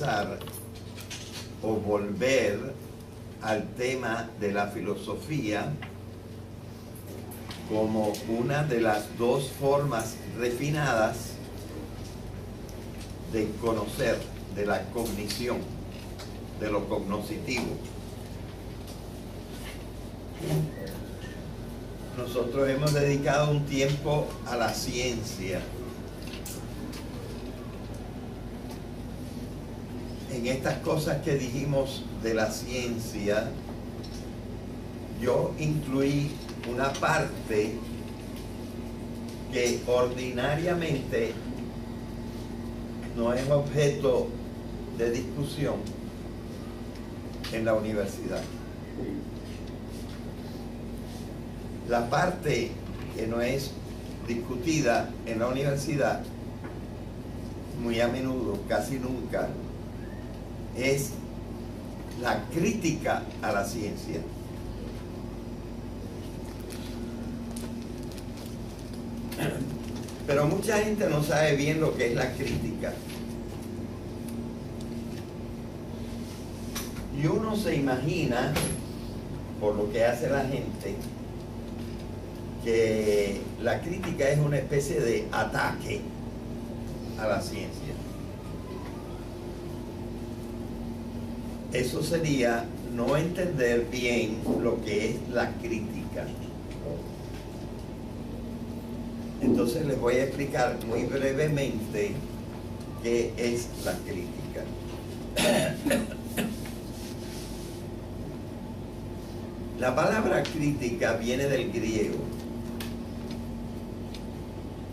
regresar o volver al tema de la filosofía como una de las dos formas refinadas de conocer, de la cognición, de lo cognoscitivo. Nosotros hemos dedicado un tiempo a la ciencia. En estas cosas que dijimos de la ciencia, yo incluí una parte que ordinariamente no es objeto de discusión en la universidad. La parte que no es discutida en la universidad, muy a menudo, casi nunca, es la crítica a la ciencia. Pero mucha gente no sabe bien lo que es la crítica. Y uno se imagina, por lo que hace la gente, que la crítica es una especie de ataque a la ciencia. Eso sería no entender bien lo que es la crítica. Entonces les voy a explicar muy brevemente qué es la crítica. La palabra crítica viene del griego,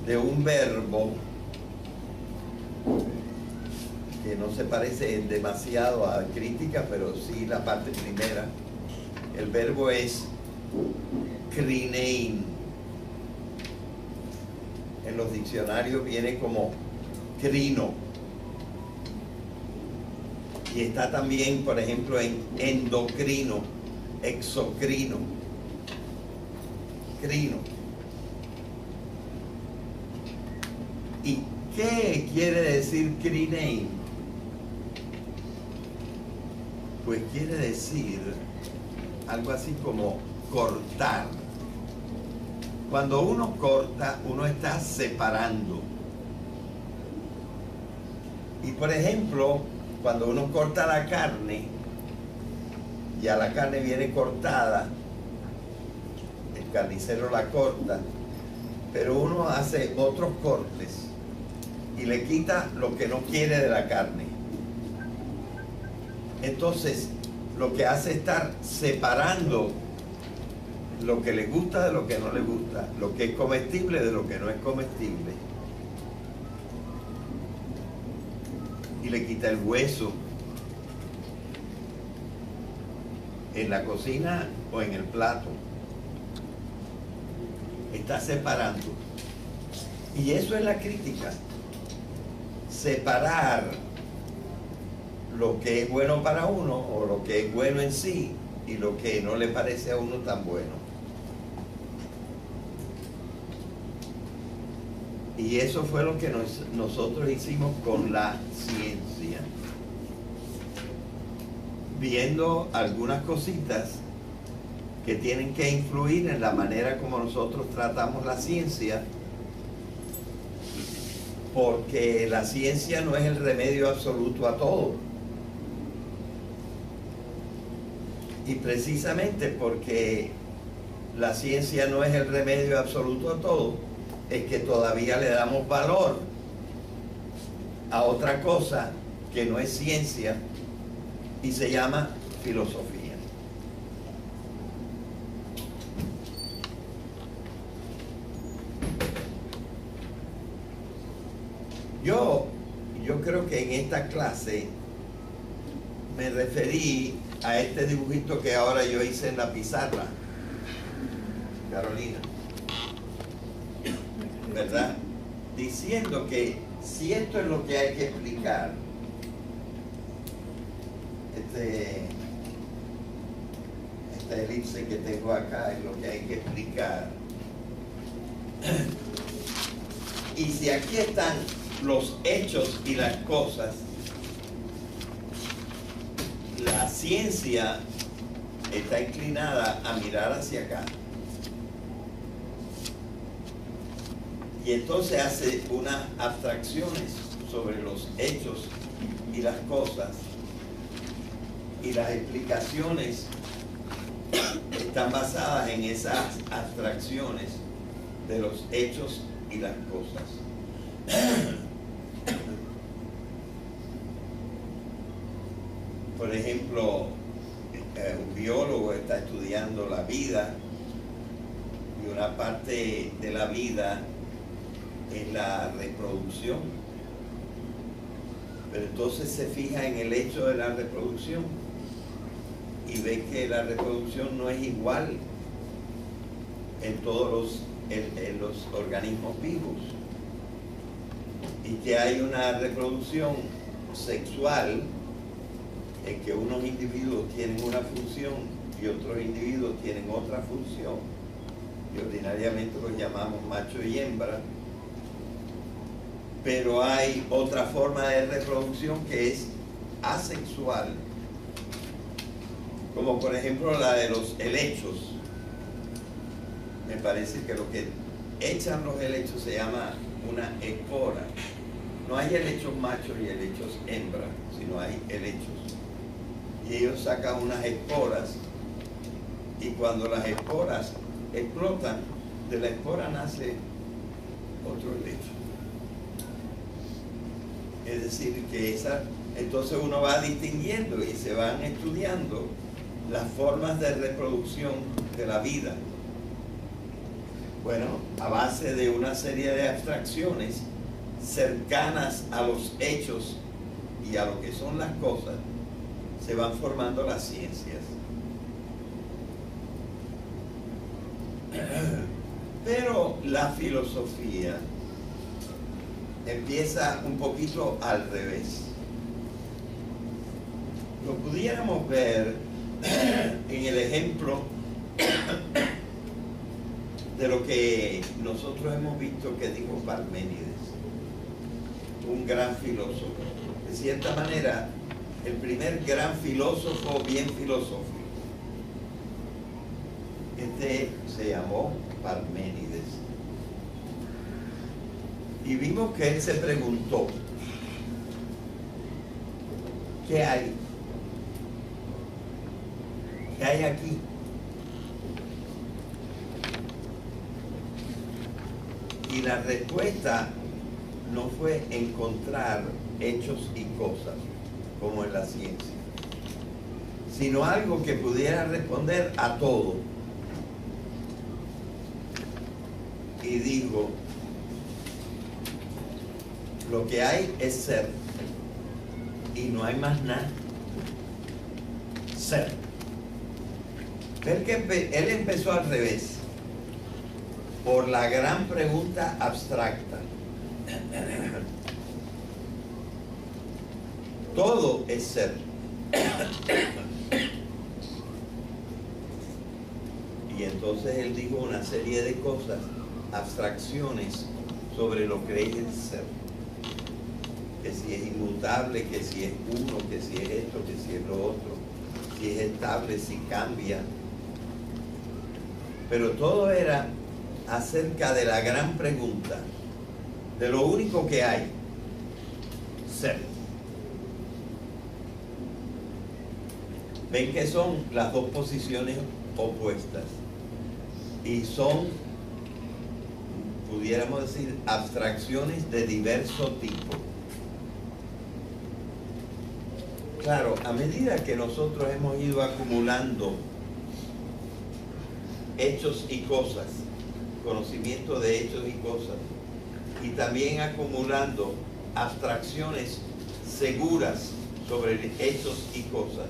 de un verbo que no se parece demasiado a crítica, pero sí la parte primera. El verbo es krinein. En los diccionarios viene como crino. Y está también, por ejemplo, en endocrino, exocrino, crino. ¿Y qué quiere decir krinein? Pues quiere decir algo así como cortar. Cuando uno corta, uno está separando. Y por ejemplo, cuando uno corta la carne, ya la carne viene cortada, el carnicero la corta, pero uno hace otros cortes y le quita lo que no quiere de la carne. Entonces, lo que hace es estar separando lo que le gusta de lo que no le gusta, lo que es comestible de lo que no es comestible. Y le quita el hueso. En la cocina o en el plato. Está separando. Y eso es la crítica. Separar lo que es bueno para uno o lo que es bueno en sí y lo que no le parece a uno tan bueno. Y eso fue lo que nosotros hicimos con la ciencia. Viendo algunas cositas que tienen que influir en la manera como nosotros tratamos la ciencia, porque la ciencia no es el remedio absoluto a todo. Y precisamente porque la ciencia no es el remedio absoluto a todo, es que todavía le damos valor a otra cosa que no es ciencia y se llama filosofía. Yo creo que en esta clase me referí a este dibujito que ahora yo hice en la pizarra, Carolina, ¿verdad? Diciendo que si esto es lo que hay que explicar, esta elipse que tengo acá es lo que hay que explicar, y si aquí están los hechos y las cosas, la ciencia está inclinada a mirar hacia acá. Y entonces hace unas abstracciones sobre los hechos y las cosas. Y las explicaciones están basadas en esas abstracciones de los hechos y las cosas. Por ejemplo, un biólogo está estudiando la vida y una parte de la vida es la reproducción. Pero entonces se fija en el hecho de la reproducción y ve que la reproducción no es igual en todos los organismos vivos y que hay una reproducción sexual en que unos individuos tienen una función y otros individuos tienen otra función, y ordinariamente los llamamos macho y hembra, pero hay otra forma de reproducción que es asexual, como por ejemplo la de los helechos. Me parece que lo que echan los helechos se llama una espora. No hay helechos machos y helechos hembras, sino hay helechos. Y ellos sacan unas esporas, y cuando las esporas explotan, de la espora nace otro helecho. Es decir, que entonces uno va distinguiendo y se van estudiando las formas de reproducción de la vida. Bueno, a base de una serie de abstracciones cercanas a los hechos y a lo que son las cosas, se van formando las ciencias. Pero la filosofía empieza un poquito al revés. Lo pudiéramos ver en el ejemplo de lo que nosotros hemos visto que dijo Parménides, un gran filósofo. De cierta manera, el primer gran filósofo bien filosófico. Este se llamó Parménides. Y vimos que él se preguntó, ¿qué hay? ¿Qué hay aquí? Y la respuesta no fue encontrar hechos y cosas, como en la ciencia, sino algo que pudiera responder a todo. Y digo, lo que hay es ser, y no hay más nada. Ser. Él empezó al revés, por la gran pregunta abstracta. Todo es ser. Y entonces él dijo una serie de cosas, abstracciones sobre lo que es el ser. Que si es inmutable, que si es uno, que si es esto, que si es lo otro, si es estable, si cambia. Pero todo era acerca de la gran pregunta, de lo único que hay, ser. Ven que son las dos posiciones opuestas y son, pudiéramos decir, abstracciones de diverso tipo. Claro, a medida que nosotros hemos ido acumulando hechos y cosas, conocimiento de hechos y cosas, y también acumulando abstracciones seguras sobre hechos y cosas,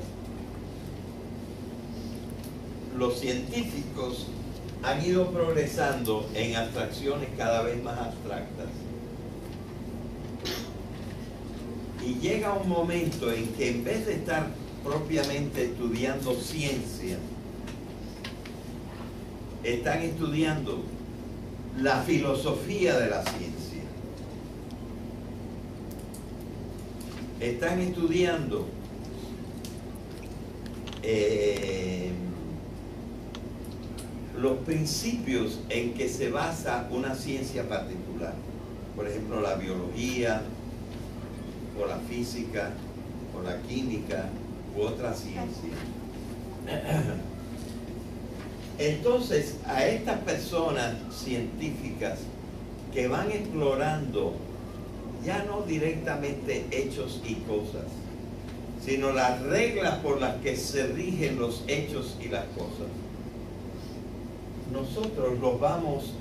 los científicos han ido progresando en abstracciones cada vez más abstractas. Y llega un momento en que en vez de estar propiamente estudiando ciencia, están estudiando la filosofía de la ciencia. Están estudiando los principios en que se basa una ciencia particular. Por ejemplo, la biología, o la física, o la química, u otra ciencia. Entonces, a estas personas científicas que van explorando ya no directamente hechos y cosas, sino las reglas por las que se rigen los hechos y las cosas, nosotros los vamos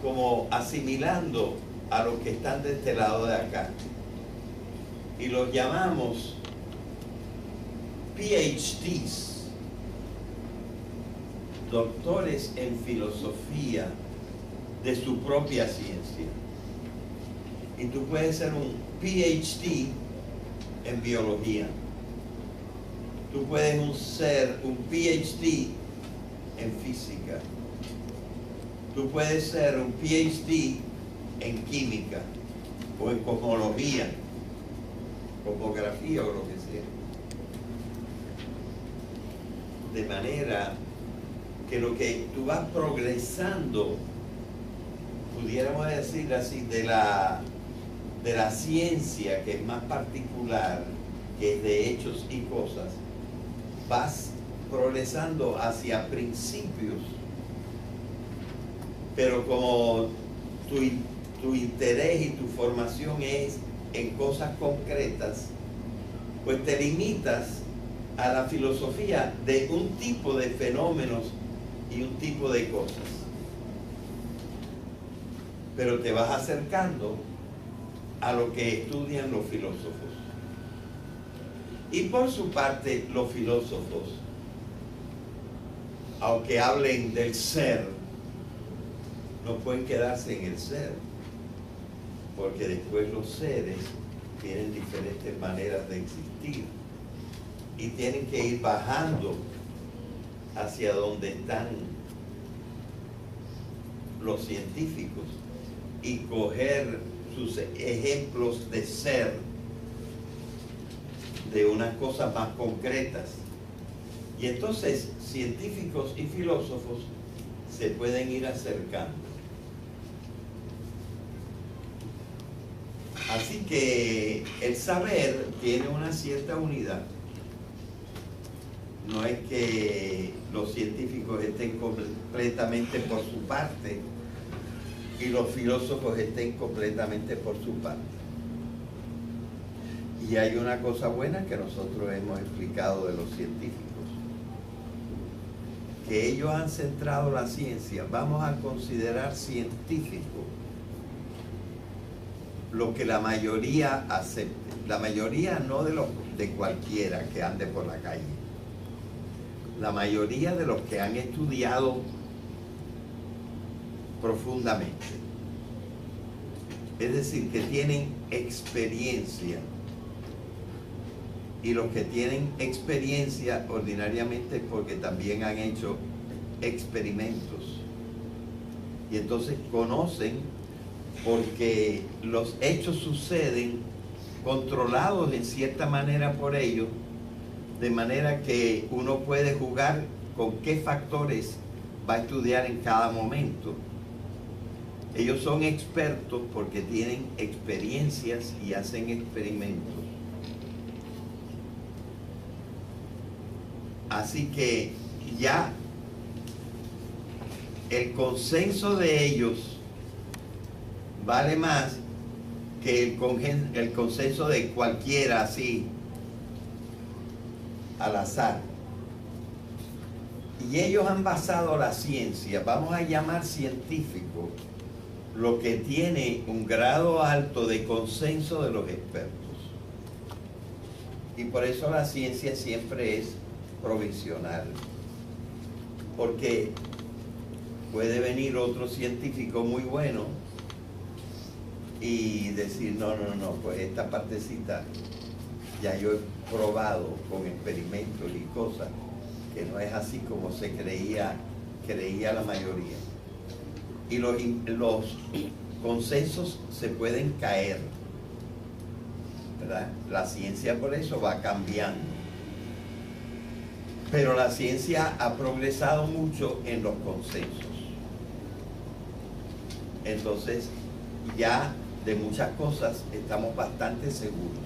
como asimilando a los que están de este lado de acá y los llamamos PhDs, doctores en filosofía de su propia ciencia. Y tú puedes ser un PhD en biología. Tú puedes ser un PhD en física. Tú puedes ser un PhD en química o en cosmología, cosmografía o lo que sea. De manera que lo que tú vas progresando, pudiéramos decir así, de la ciencia que es más particular, que es de hechos y cosas, vas progresando hacia principios, pero como tu interés y tu formación es en cosas concretas, pues te limitas a la filosofía de un tipo de fenómenos y un tipo de cosas. Pero te vas acercando a lo que estudian los filósofos. Y por su parte, los filósofos, aunque hablen del ser, no pueden quedarse en el ser, porque después los seres tienen diferentes maneras de existir y tienen que ir bajando hacia donde están los científicos y coger sus ejemplos de ser de unas cosas más concretas. Y entonces científicos y filósofos se pueden ir acercando. Así que el saber tiene una cierta unidad. No es que los científicos estén completamente por su parte y los filósofos estén completamente por su parte. Y hay una cosa buena que nosotros hemos explicado de los científicos, que ellos han centrado la ciencia. Vamos a considerar científico lo que la mayoría acepte. La mayoría no de cualquiera que ande por la calle. La mayoría de los que han estudiado profundamente. Es decir, que tienen experiencia. Y los que tienen experiencia ordinariamente es porque también han hecho experimentos. Y entonces conocen, porque los hechos suceden controlados en cierta manera por ellos, de manera que uno puede jugar con qué factores va a estudiar en cada momento. Ellos son expertos porque tienen experiencias y hacen experimentos. Así que ya el consenso de ellos vale más que el consenso de cualquiera así, al azar. Y ellos han basado la ciencia, vamos a llamar científico, lo que tiene un grado alto de consenso de los expertos. Y por eso la ciencia siempre es provisional, porque puede venir otro científico muy bueno y decir, no, pues esta partecita ya yo he probado con experimentos y cosas que no es así como se creía la mayoría. Y los consensos se pueden caer, ¿verdad? La ciencia por eso va cambiando. Pero la ciencia ha progresado mucho en los consensos. Entonces, ya de muchas cosas estamos bastante seguros.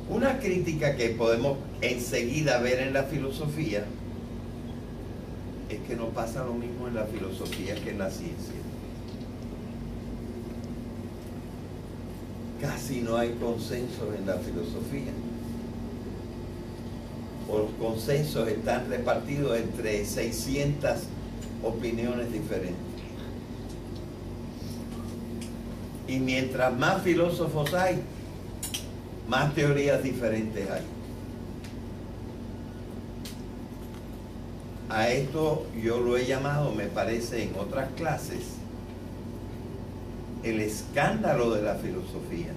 Una crítica que podemos enseguida ver en la filosofía es que no pasa lo mismo en la filosofía que en la ciencia. Casi no hay consensos en la filosofía. O los consensos están repartidos entre 600 opiniones diferentes. Y mientras más filósofos hay, más teorías diferentes hay. A esto yo lo he llamado, me parece, en otras clases, el escándalo de la filosofía.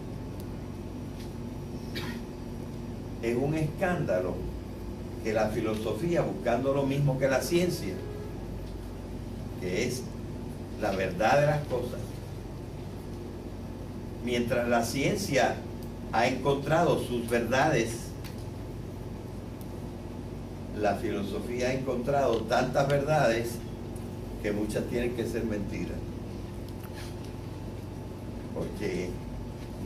Es un escándalo que la filosofía, buscando lo mismo que la ciencia, que es la verdad de las cosas, mientras la ciencia ha encontrado sus verdades, la filosofía ha encontrado tantas verdades que muchas tienen que ser mentiras. Porque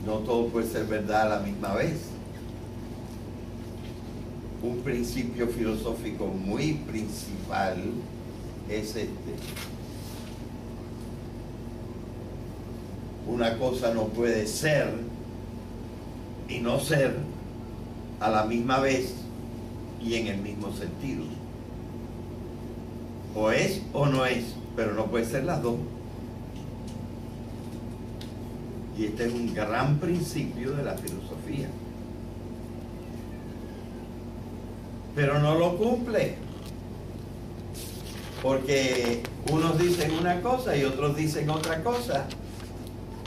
no todo puede ser verdad a la misma vez. Un principio filosófico muy principal es este: una cosa no puede ser y no ser a la misma vez y en el mismo sentido. O es o no es, pero no puede ser las dos. Y este es un gran principio de la filosofía. Pero no lo cumple. Porque unos dicen una cosa y otros dicen otra cosa.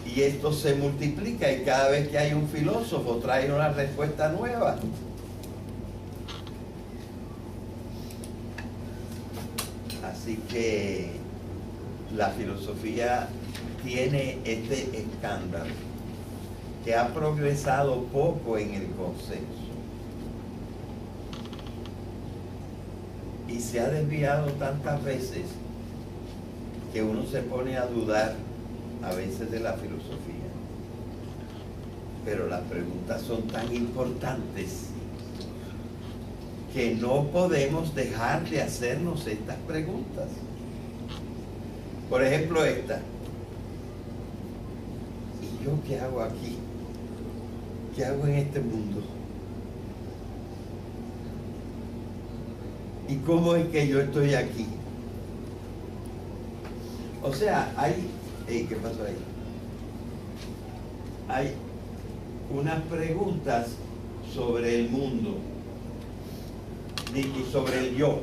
Y esto se multiplica y cada vez que hay un filósofo trae una respuesta nueva. Así que la filosofía tiene este escándalo, que ha progresado poco en el consenso y se ha desviado tantas veces que uno se pone a dudar a veces de la filosofía. Pero las preguntas son tan importantes que no podemos dejar de hacernos estas preguntas. Por ejemplo, esta: ¿y yo qué hago aquí? ¿Qué hago en este mundo? ¿Y cómo es que yo estoy aquí? O sea, ¿qué pasó ahí? Hay unas preguntas sobre el mundo y sobre el yo.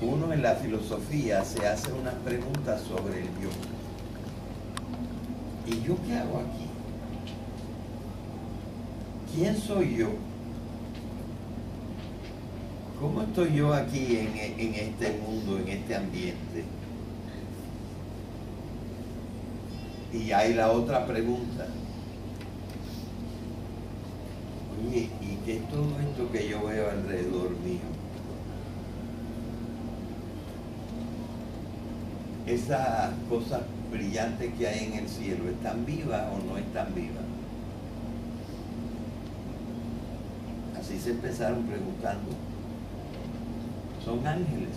Uno en la filosofía se hace unas preguntas sobre el yo. ¿Y yo qué hago aquí? ¿Quién soy yo? ¿Cómo estoy yo aquí en este mundo, en este ambiente? Y hay la otra pregunta: oye, ¿y qué es todo esto que yo veo alrededor mío? Esas cosas brillantes que hay en el cielo, ¿están vivas o no están vivas? Así se empezaron preguntando. Son ángeles,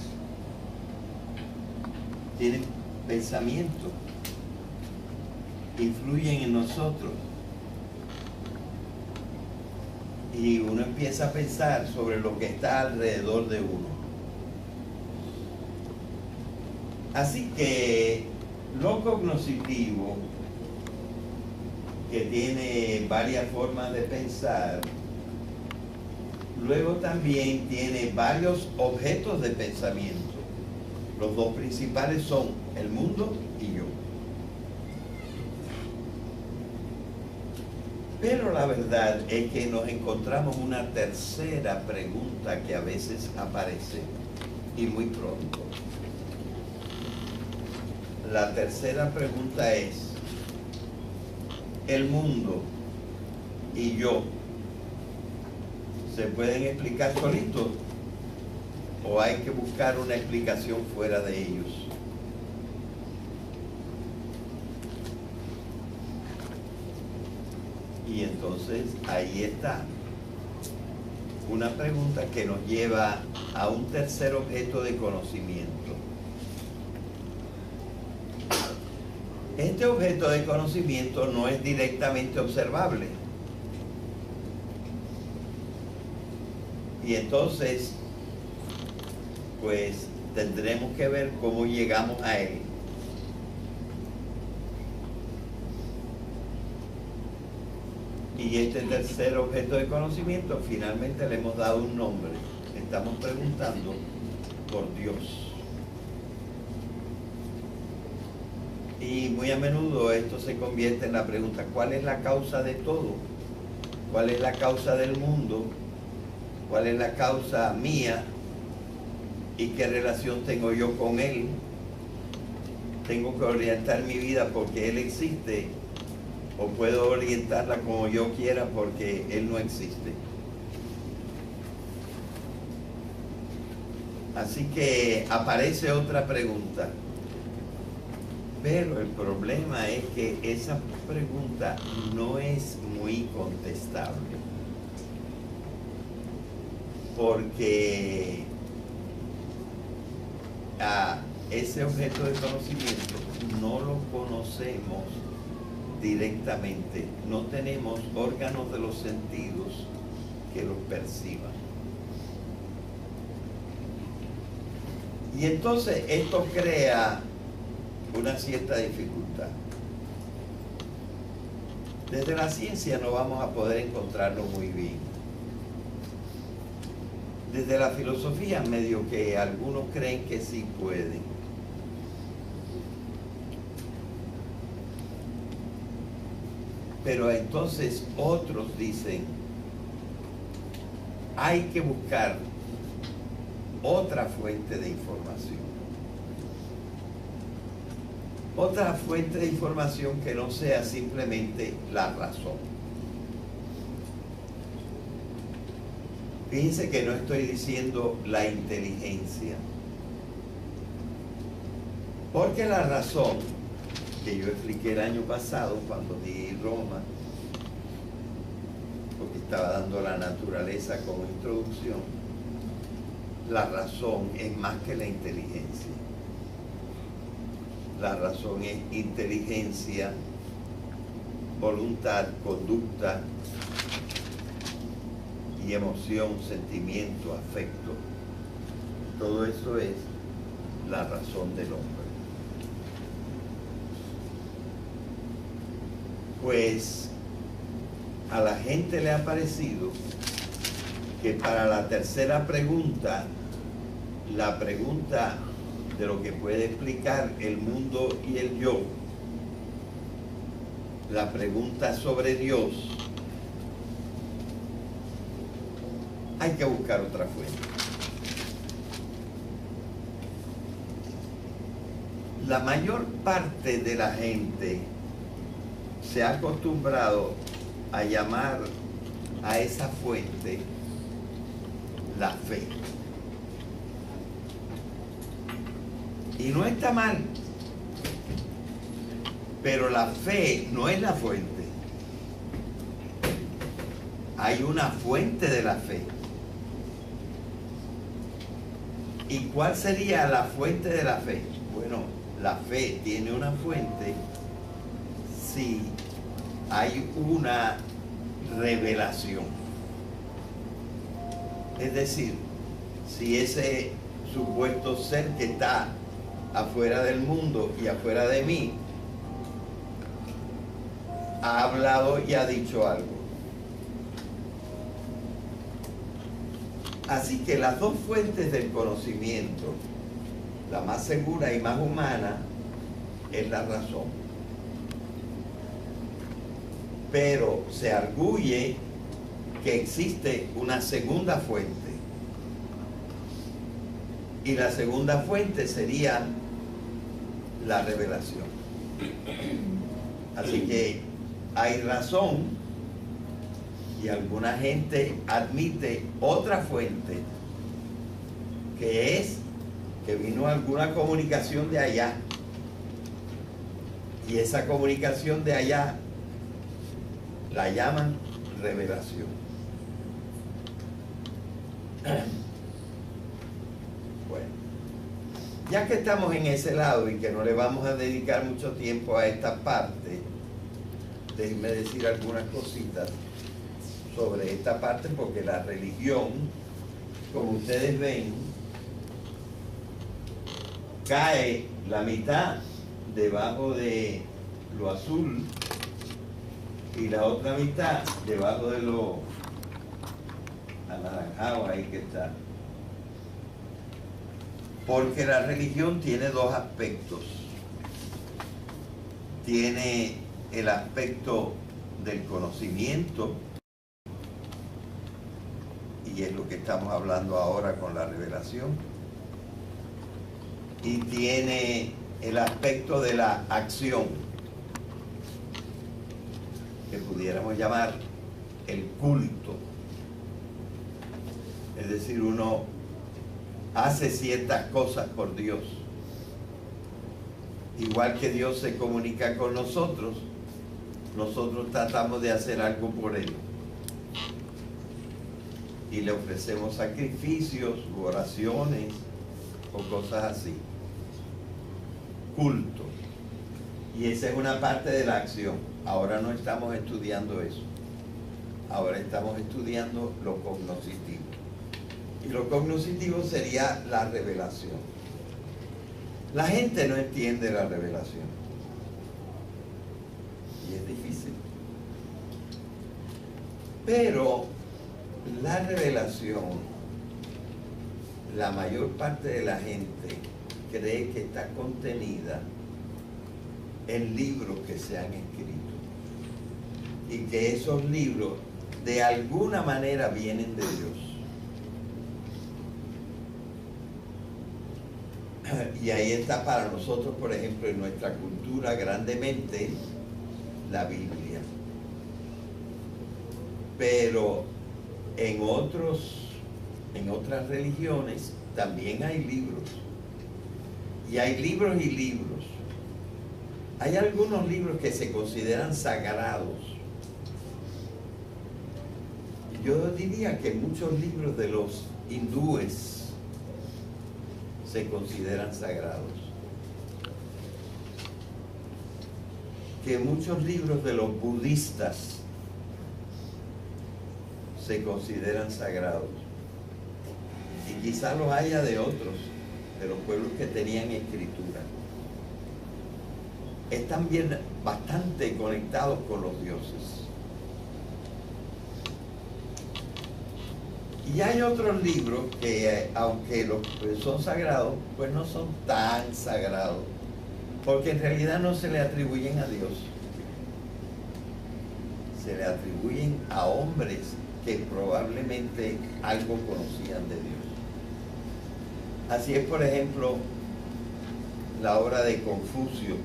tienen pensamiento, influyen en nosotros. Y uno empieza a pensar sobre lo que está alrededor de uno. Así que lo cognoscitivo, que tiene varias formas de pensar, luego también tiene varios objetos de pensamiento. Los dos principales son el mundo y yo. Pero la verdad es que nos encontramos una tercera pregunta que a veces aparece, y muy pronto. La tercera pregunta es: ¿el mundo y yo se pueden explicar solitos o hay que buscar una explicación fuera de ellos. Y entonces ahí está una pregunta que nos lleva a un tercer objeto de conocimiento. Este objeto de conocimiento no es directamente observable. Y entonces, pues tendremos que ver cómo llegamos a él. Y este tercer objeto de conocimiento finalmente le hemos dado un nombre. Estamos preguntando por Dios. Y muy a menudo esto se convierte en la pregunta: ¿cuál es la causa de todo? ¿Cuál es la causa del mundo? ¿Cuál es la causa mía? ¿Y qué relación tengo yo con Él? ¿Tengo que orientar mi vida porque Él existe? ¿O puedo orientarla como yo quiera porque Él no existe? Así que aparece otra pregunta. Pero el problema es que esa pregunta no es muy contestable. Porque ese objeto de conocimiento no lo conocemos directamente. No tenemos órganos de los sentidos que los perciban. Y entonces esto crea una cierta dificultad. Desde la ciencia no vamos a poder encontrarlo muy bien. Desde la filosofía medio que algunos creen que sí pueden. Pero entonces otros dicen, hay que buscar otra fuente de información. Otra fuente de información que no sea simplemente la razón. Fíjense que no estoy diciendo la inteligencia. Porque la razón, que yo expliqué el año pasado cuando di Roma, porque estaba dando la naturaleza como introducción, la razón es más que la inteligencia. La razón es inteligencia, voluntad, conducta y emoción, sentimiento, afecto. Todo eso es la razón del hombre. Pues a la gente le ha parecido que para la tercera pregunta, la pregunta de lo que puede explicar el mundo y el yo, la pregunta sobre Dios, hay que buscar otra fuente. La mayor parte de la gente se ha acostumbrado a llamar a esa fuente la fe. Y no está mal, pero la fe no es la fuente. Hay una fuente de la fe. ¿Y cuál sería la fuente de la fe? Bueno, la fe tiene una fuente si hay una revelación. Es decir, si ese supuesto ser que está afuera del mundo y afuera de mí ha hablado y ha dicho algo. Así que las dos fuentes del conocimiento, la más segura y más humana, es la razón. Pero se arguye que existe una segunda fuente. Y la segunda fuente sería la revelación. Así que hay razón Y alguna gente admite otra fuente, que es que vino alguna comunicación de allá. Y esa comunicación de allá la llaman revelación. Bueno, ya que estamos en ese lado y que no le vamos a dedicar mucho tiempo a esta parte, déjenme decir algunas cositas sobre esta parte, porque la religión, como ustedes ven, cae la mitad debajo de lo azul y la otra mitad debajo de lo anaranjado, ahí que está. Porque la religión tiene dos aspectos. Tiene el aspecto del conocimiento, y es lo que estamos hablando ahora con la revelación, y tiene el aspecto de la acción, que pudiéramos llamar el culto. Es decir, uno hace ciertas cosas por Dios. Igual que Dios se comunica con nosotros, nosotros tratamos de hacer algo por Él. Y le ofrecemos sacrificios, oraciones o cosas así. Culto. Y esa es una parte de la acción. Ahora no estamos estudiando eso. Ahora estamos estudiando lo cognoscitivo. Y lo cognoscitivo sería la revelación. La gente no entiende la revelación. Y es difícil. Pero la revelación, la mayor parte de la gente cree que está contenida en libros que se han escrito. Y que esos libros de alguna manera vienen de Dios. Y ahí está para nosotros, por ejemplo, en nuestra cultura grandemente la Biblia. Pero en otras religiones también hay libros. Y hay libros y libros. Hay algunos libros que se consideran sagrados. Yo diría que muchos libros de los hindúes se consideran sagrados. Que muchos libros de los budistas se consideran sagrados. Y quizá los haya de otros, de los pueblos que tenían escritura. Están bien, bastante conectados con los dioses. Y hay otros libros que, aunque son sagrados, pues no son tan sagrados, porque en realidad no se le atribuyen a Dios. Se le atribuyen a hombres que probablemente algo conocían de Dios. Así es, por ejemplo, la obra de Confucio,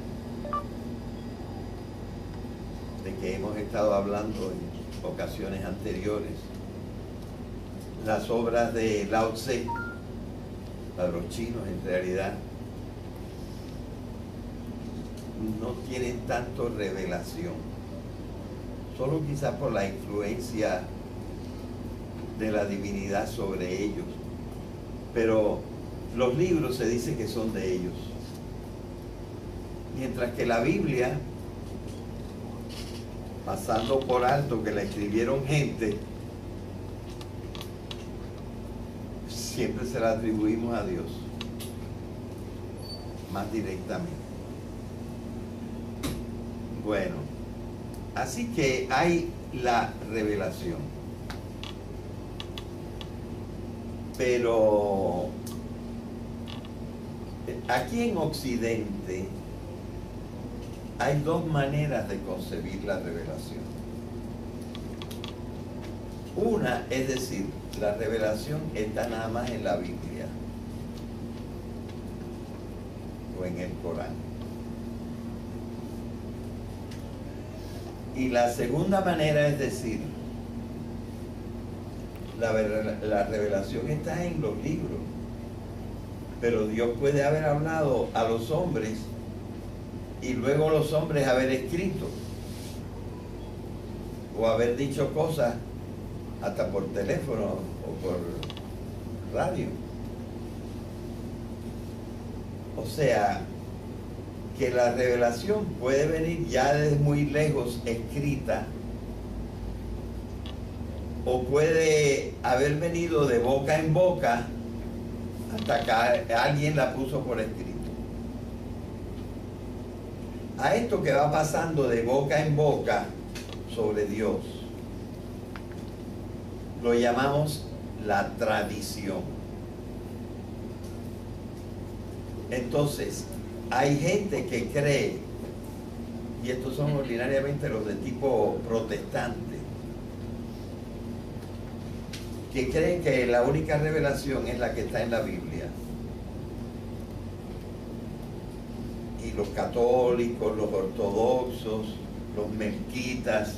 de que hemos estado hablando en ocasiones anteriores. Las obras de Lao Tse, para los chinos en realidad, no tienen tanto revelación, solo quizás por la influencia de la divinidad sobre ellos, pero los libros se dice que son de ellos, mientras que la Biblia, pasando por alto que la escribieron gente, siempre se la atribuimos a Dios, más directamente. Bueno, así que hay la revelación. Pero aquí en Occidente hay dos maneras de concebir la revelación. Una, es decir, la revelación está nada más en la Biblia o en el Corán. Y la segunda manera es decir, La revelación está en los libros, pero Dios puede haber hablado a los hombres y luego los hombres haber escrito o haber dicho cosas hasta por teléfono o por radio. O sea, que la revelación puede venir ya desde muy lejos escrita, o puede haber venido de boca en boca hasta que alguien la puso por escrito. A esto que va pasando de boca en boca sobre Dios, lo llamamos la tradición. Entonces, hay gente que cree, y estos son ordinariamente los de tipo protestante, que creen que la única revelación es la que está en la Biblia. Y los católicos, los ortodoxos, los melquitas,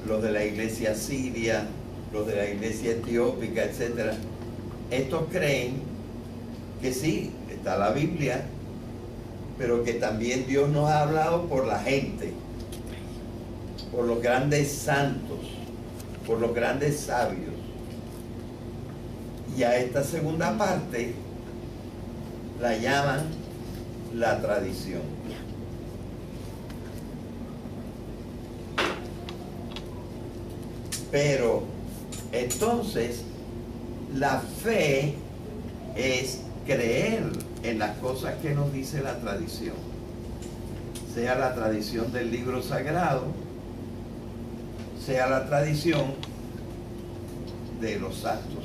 los de la iglesia siria, los de la iglesia etiópica, etc. Estos creen que sí, está la Biblia, pero que también Dios nos ha hablado por la gente, por los grandes santos, por los grandes sabios. Y a esta segunda parte la llaman la tradición. Pero entonces la fe es creer en las cosas que nos dice la tradición, sea la tradición del libro sagrado, sea la tradición de los santos,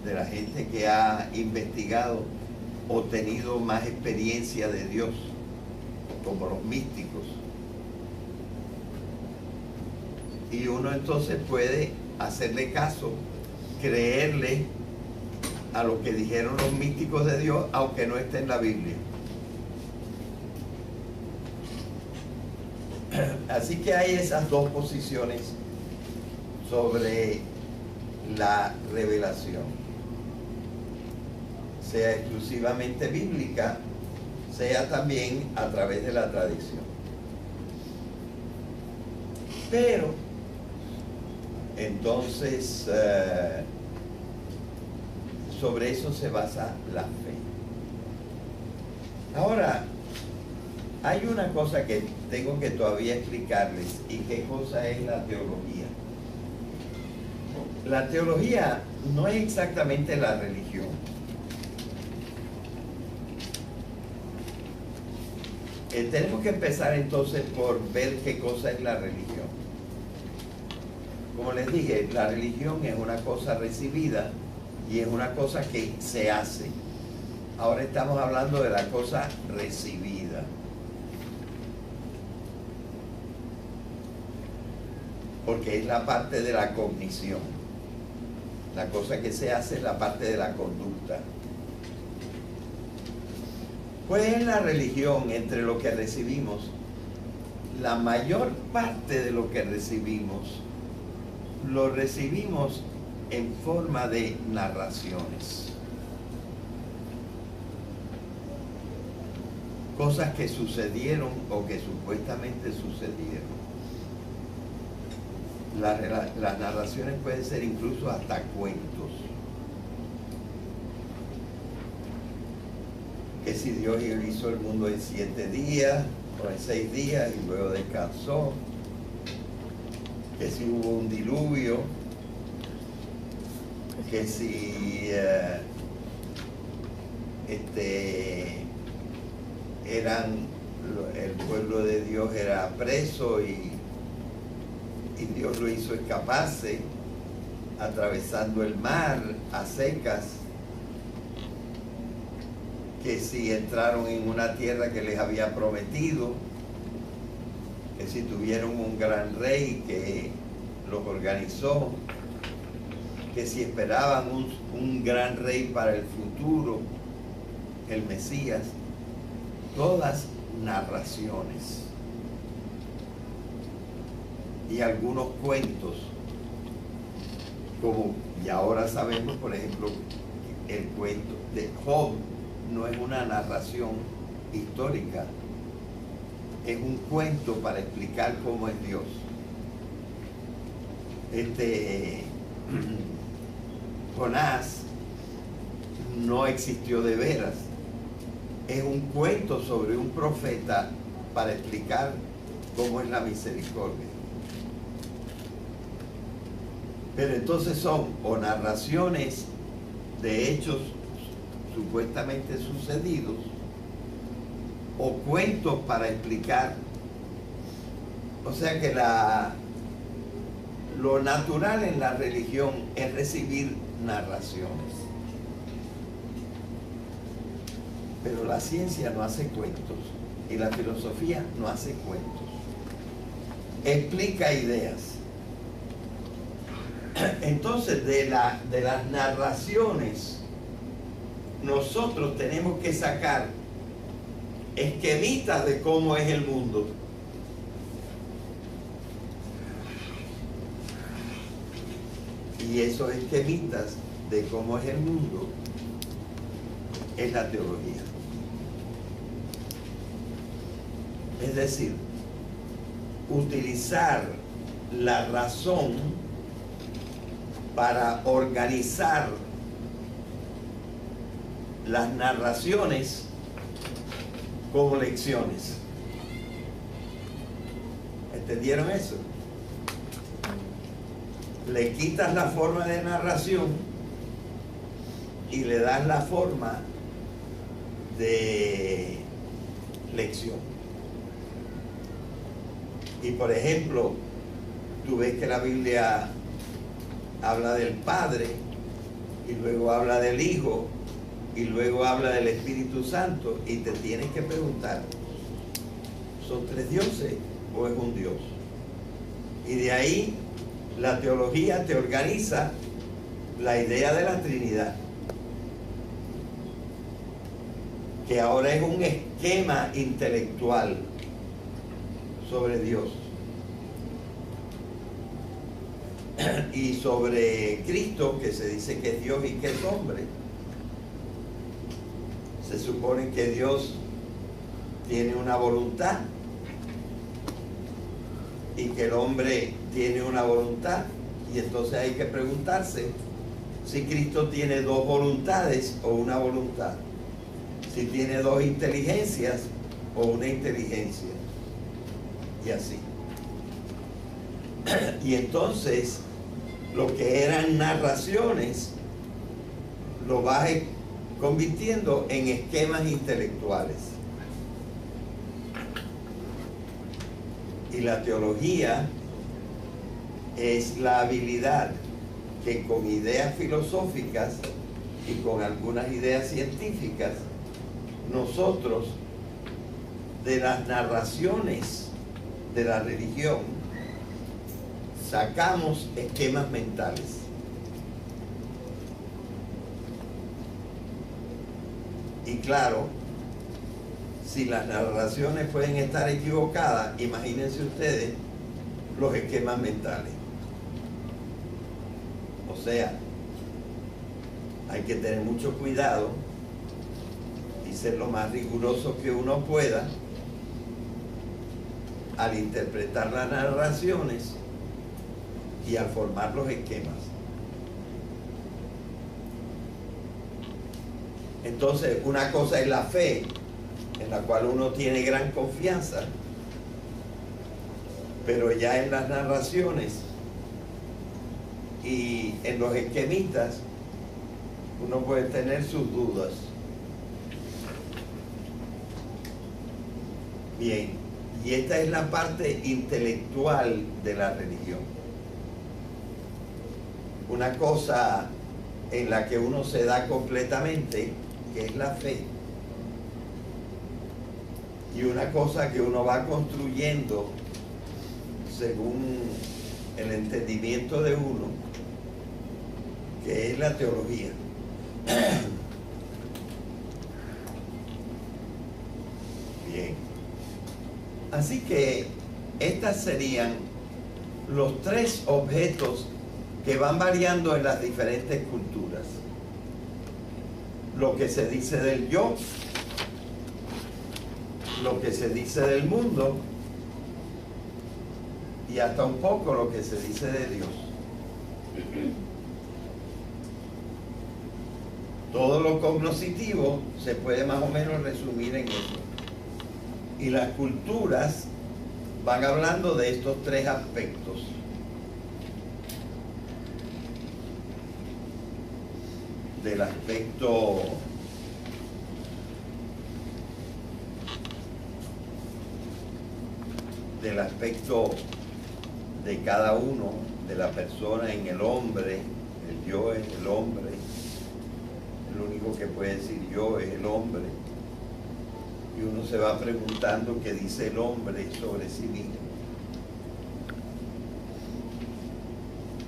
de la gente que ha investigado o tenido más experiencia de Dios, como los místicos. Y uno entonces puede hacerle caso, creerle a lo que dijeron los místicos de Dios, aunque no esté en la Biblia. Así que hay esas dos posiciones sobre la revelación, sea exclusivamente bíblica, sea también a través de la tradición. Pero entonces sobre eso se basa la fe. Ahora, hay una cosa que tengo que todavía explicarles, y qué cosa es la teología. La teología no es exactamente la religión. Tenemos que empezar entonces por ver qué cosa es la religión. Como les dije, la religión es una cosa recibida y es una cosa que se hace. Ahora estamos hablando de la cosa recibida. Porque es la parte de la cognición. La cosa que se hace es la parte de la conducta. Pues en la religión, entre lo que recibimos, la mayor parte de lo que recibimos, lo recibimos en forma de narraciones. Cosas que sucedieron o que supuestamente sucedieron. Las narraciones pueden ser incluso hasta cuentos. Que si Dios hizo el mundo en 7 días o en 6 días y luego descansó. Que si hubo un diluvio. Que si el pueblo de Dios era preso y Dios lo hizo escaparse atravesando el mar a secas. Que si entraron en una tierra que les había prometido, que si tuvieron un gran rey que los organizó, que si esperaban un gran rey para el futuro, el Mesías. Todas narraciones y algunos cuentos Como ya ahora sabemos, por ejemplo, el cuento de Job no es una narración histórica, es un cuento para explicar cómo es Dios. Jonás no existió de veras, es un cuento sobre un profeta para explicar cómo es la misericordia. Pero entonces son o narraciones de hechos supuestamente sucedidos o cuentos para explicar. O sea que lo natural en la religión es recibir narraciones. Pero la ciencia no hace cuentos y la filosofía no hace cuentos. Explica ideas. Entonces, de las narraciones, nosotros tenemos que sacar esquemitas de cómo es el mundo. Y esos esquemitas de cómo es el mundo es la teología. Es decir, utilizar la razón para organizar las narraciones como lecciones. ¿Entendieron eso? Le quitas la forma de narración y le das la forma de lección. Y por ejemplo, tú ves que la Biblia habla del Padre, y luego habla del Hijo, y luego habla del Espíritu Santo, y te tienes que preguntar, ¿son tres dioses o es un Dios? Y de ahí la teología te organiza la idea de la Trinidad, que ahora es un esquema intelectual sobre Dios. Y sobre Cristo, que se dice que es Dios y que es hombre. Se supone que Dios tiene una voluntad y que el hombre tiene una voluntad, y entonces hay que preguntarse si Cristo tiene dos voluntades o una voluntad, si tiene dos inteligencias o una inteligencia, y así. Y entonces lo que eran narraciones lo vas convirtiendo en esquemas intelectuales. Y la teología es la habilidad que con ideas filosóficas y con algunas ideas científicas, nosotros de las narraciones de la religión sacamos esquemas mentales. Y claro, si las narraciones pueden estar equivocadas, imagínense ustedes los esquemas mentales. O sea, hay que tener mucho cuidado y ser lo más riguroso que uno pueda al interpretar las narraciones y al formar los esquemas. Entonces, una cosa es la fe, en la cual uno tiene gran confianza, pero ya en las narraciones y en los esquemitas uno puede tener sus dudas. Bien, y esta es la parte intelectual de la religión. Una cosa en la que uno se da completamente, que es la fe. Y una cosa que uno va construyendo según el entendimiento de uno, que es la teología. Bien. Así que estas serían los tres objetos que van variando en las diferentes culturas. Lo que se dice del yo, lo que se dice del mundo y hasta un poco lo que se dice de Dios. Todo lo cognoscitivo se puede más o menos resumir en eso. Y las culturas van hablando de estos tres aspectos. Del aspecto de cada uno, de la persona en el hombre. El yo es el hombre. El único que puede decir yo es el hombre. Y uno se va preguntando qué dice el hombre sobre sí mismo.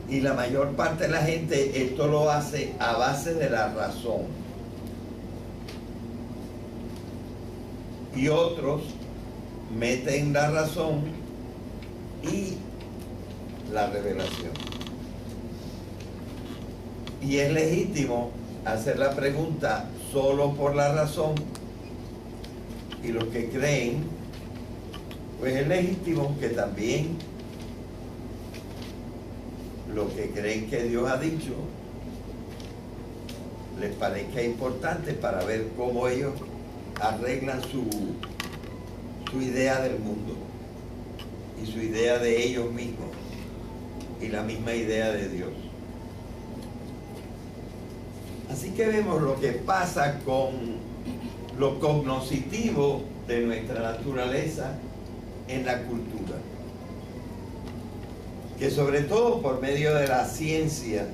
Y la mayor parte de la gente esto lo hace a base de la razón. Y otros meten la razón y la revelación. Y es legítimo hacer la pregunta solo por la razón, y los que creen, pues es legítimo que también lo que creen que Dios ha dicho les parezca importante para ver cómo ellos arreglan su idea del mundo y su idea de ellos mismos y la misma idea de Dios. Así que vemos lo que pasa con lo cognoscitivo de nuestra naturaleza en la cultura, que sobre todo por medio de la ciencia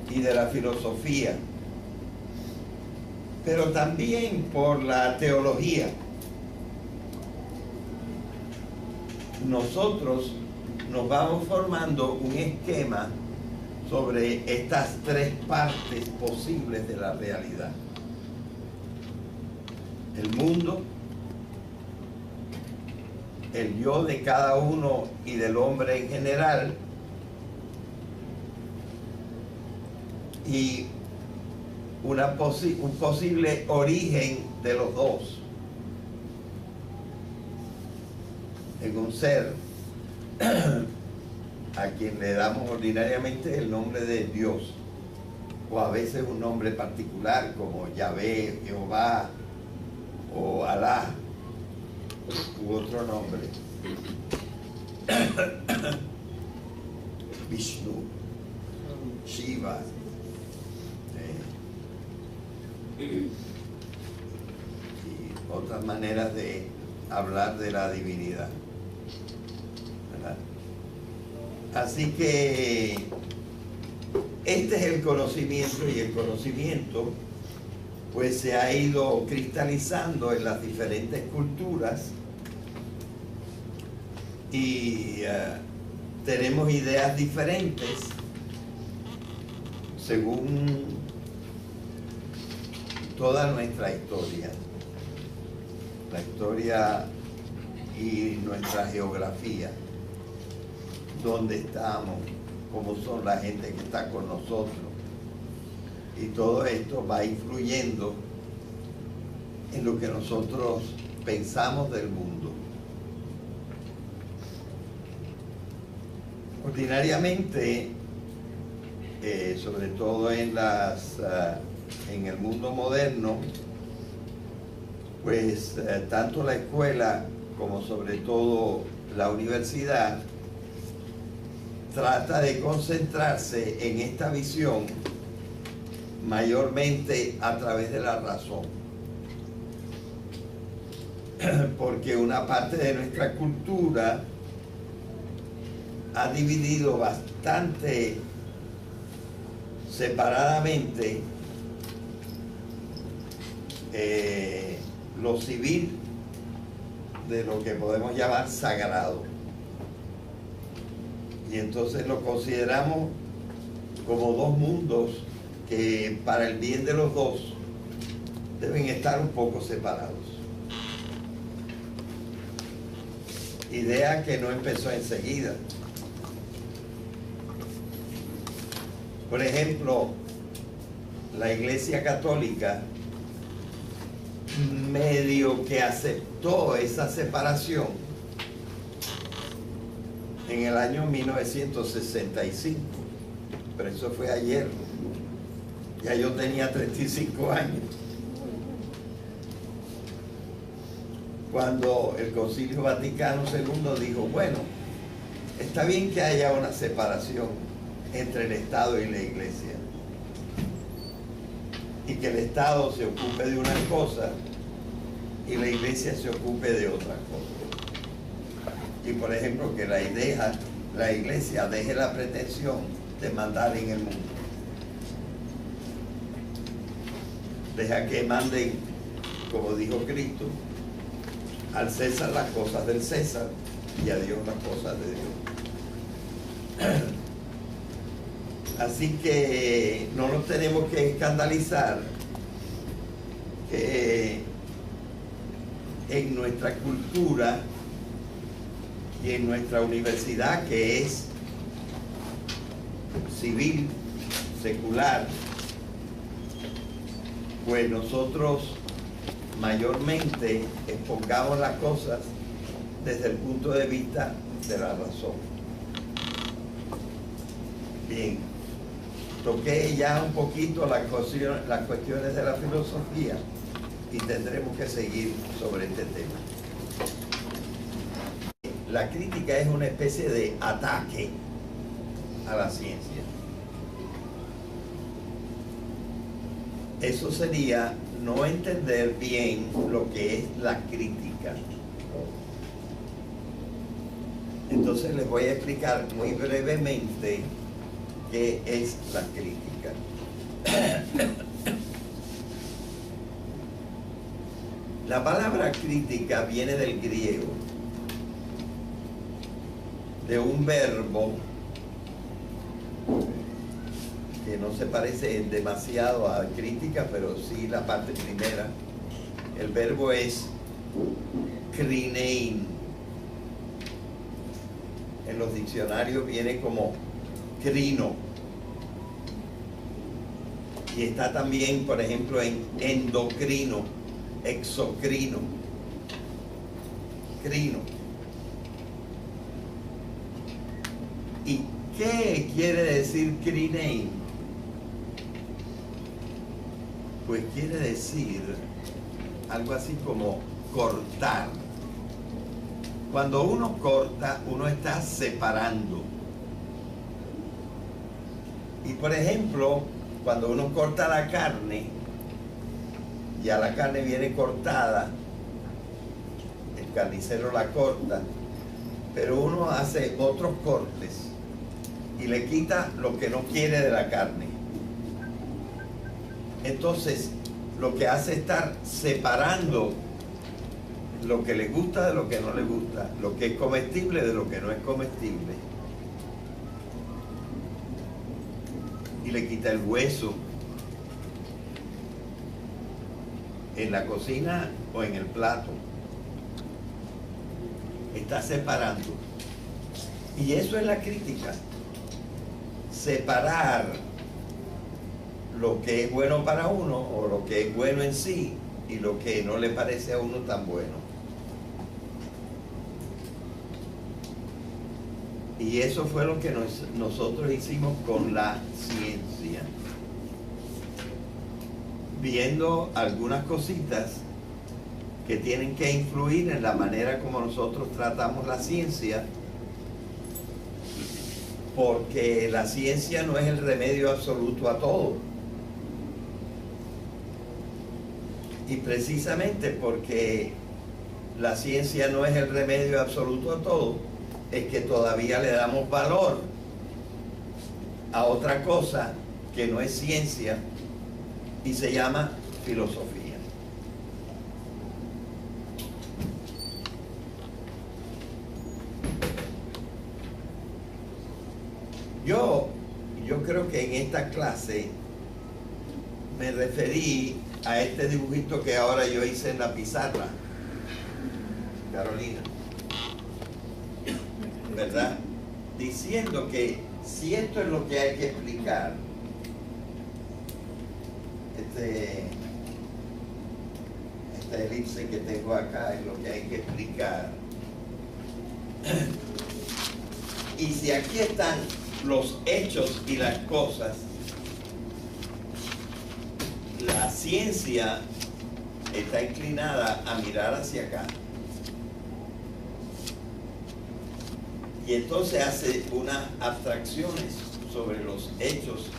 y de la filosofía, pero también por la teología, nosotros nos vamos formando un esquema sobre estas tres partes posibles de la realidad: el mundo, el yo de cada uno y del hombre en general, y un posible origen de los dos en un ser a quien le damos ordinariamente el nombre de Dios, o a veces un nombre particular como Yahvé, Jehová o Alá, u otro nombre, Vishnu, Shiva, y otras maneras de hablar de la divinidad, ¿verdad? Así que este es el conocimiento, y el conocimiento pues se ha ido cristalizando en las diferentes culturas, y tenemos ideas diferentes según toda nuestra historia, la historia y nuestra geografía, dónde estamos, cómo son la gente que está con nosotros, y todo esto va influyendo en lo que nosotros pensamos del mundo. Ordinariamente, sobre todo en el mundo moderno, pues tanto la escuela como sobre todo la universidad trata de concentrarse en esta visión mayormente a través de la razón, porque una parte de nuestra cultura ha dividido bastante separadamente lo civil de lo que podemos llamar sagrado, y entonces lo consideramos como dos mundos que para el bien de los dos deben estar un poco separados. Idea que no empezó enseguida. Por ejemplo, la Iglesia Católica medio que aceptó esa separación en el año 1965, pero eso fue ayer. Ya yo tenía 35 años. Cuando el Concilio Vaticano II dijo, bueno, está bien que haya una separación entre el Estado y la Iglesia, y que el Estado se ocupe de unas cosas y la Iglesia se ocupe de otras cosas. Y por ejemplo, que la Iglesia deje la pretensión de mandar en el mundo. Deja que manden, como dijo Cristo, al César las cosas del César y a Dios las cosas de Dios. Así que no nos tenemos que escandalizar que en nuestra cultura y en nuestra universidad, que es civil, secular, pues nosotros mayormente expongamos las cosas desde el punto de vista de la razón. Bien, toqué ya un poquito las cuestiones de la filosofía y tendremos que seguir sobre este tema. La crítica es una especie de ataque a la ciencia. Eso sería no entender bien lo que es la crítica. Entonces les voy a explicar muy brevemente qué es la crítica. La palabra crítica viene del griego, de un verbo que no se parece demasiado a crítica, pero sí la parte primera. El verbo es krinein. En los diccionarios viene como crino. Y está también, por ejemplo, en endocrino, exocrino, crino. ¿Y qué quiere decir krinein? Pues quiere decir algo así como cortar. Cuando uno corta, uno está separando. Y por ejemplo, cuando uno corta la carne, ya la carne viene cortada, el carnicero la corta, pero uno hace otros cortes y le quita lo que no quiere de la carne. Entonces, lo que hace es estar separando lo que le gusta de lo que no le gusta, lo que es comestible de lo que no es comestible. Y le quita el hueso. En la cocina o en el plato. Está separando. Y eso es la crítica. Separar lo que es bueno para uno o lo que es bueno en sí y lo que no le parece a uno tan bueno. Y eso fue lo que nosotros hicimos con la ciencia. Viendo algunas cositas que tienen que influir en la manera como nosotros tratamos la ciencia, porque la ciencia no es el remedio absoluto a todo. Y precisamente porque la ciencia no es el remedio absoluto a todo, es que todavía le damos valor a otra cosa que no es ciencia y se llama filosofía. Yo creo que en esta clase me referí a este dibujito que ahora yo hice en la pizarra, Carolina, ¿verdad? Diciendo que si esto es lo que hay que explicar, esta elipse que tengo acá es lo que hay que explicar. Y si aquí están los hechos y las cosas, la ciencia está inclinada a mirar hacia acá. Y entonces hace unas abstracciones sobre los hechos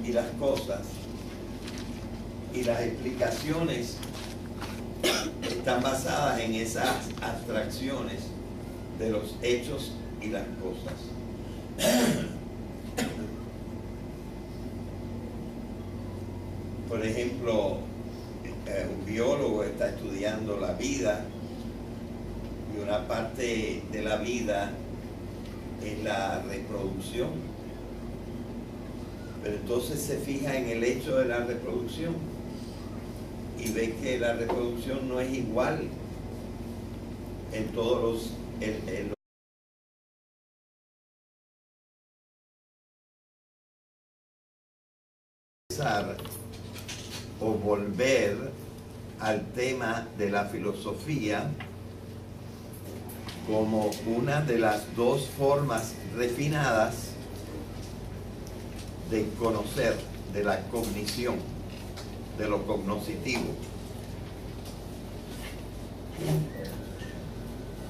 y las cosas. Y las explicaciones están basadas en esas abstracciones de los hechos y las cosas. Por ejemplo, un biólogo está estudiando la vida y una parte de la vida es la reproducción. Pero entonces se fija en el hecho de la reproducción y ve que la reproducción no es igual en todos los o volver al tema de la filosofía como una de las dos formas refinadas de conocer, de la cognición, de lo cognoscitivo.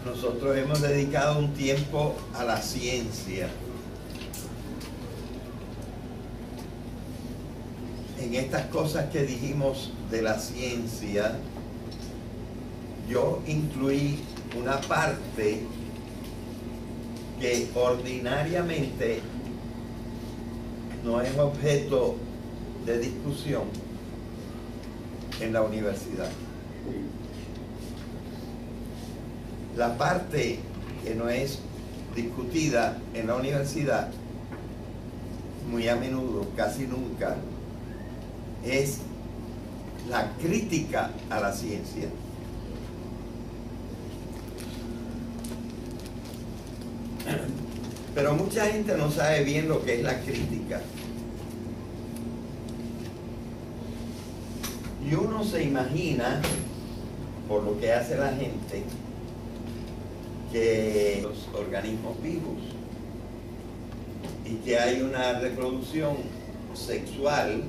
Nosotros hemos dedicado un tiempo a la ciencia. En estas cosas que dijimos de la ciencia, yo incluí una parte que ordinariamente no es objeto de discusión en la universidad. La parte que no es discutida en la universidad, muy a menudo, casi nunca, es la crítica a la ciencia. Pero mucha gente no sabe bien lo que es la crítica. Y uno se imagina, por lo que hace la gente, que los organismos vivos y que hay una reproducción sexual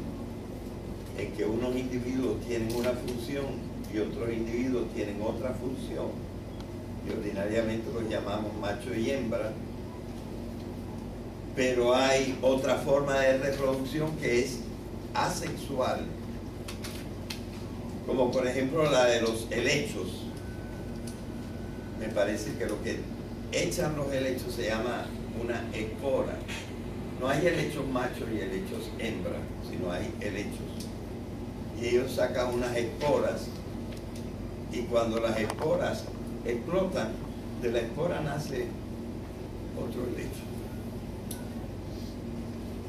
en que unos individuos tienen una función y otros individuos tienen otra función, y ordinariamente los llamamos macho y hembra, pero hay otra forma de reproducción que es asexual, como por ejemplo la de los helechos. Me parece que lo que echan los helechos se llama una espora. No hay helechos machos y helechos hembra, sino hay helechos. Y ellos sacan unas esporas, y cuando las esporas explotan, de la espora nace otro helecho.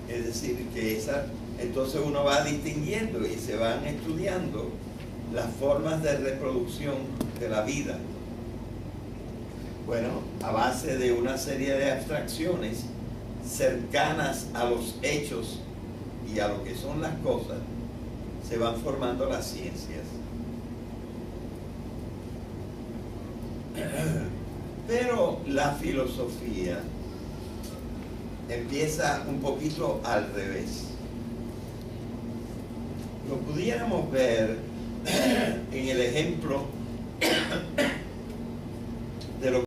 Es decir, que entonces uno va distinguiendo y se van estudiando las formas de reproducción de la vida. Bueno, a base de una serie de abstracciones cercanas a los hechos y a lo que son las cosas, se van formando las ciencias. Pero la filosofía empieza un poquito al revés. Lo pudiéramos ver en el ejemplo de lo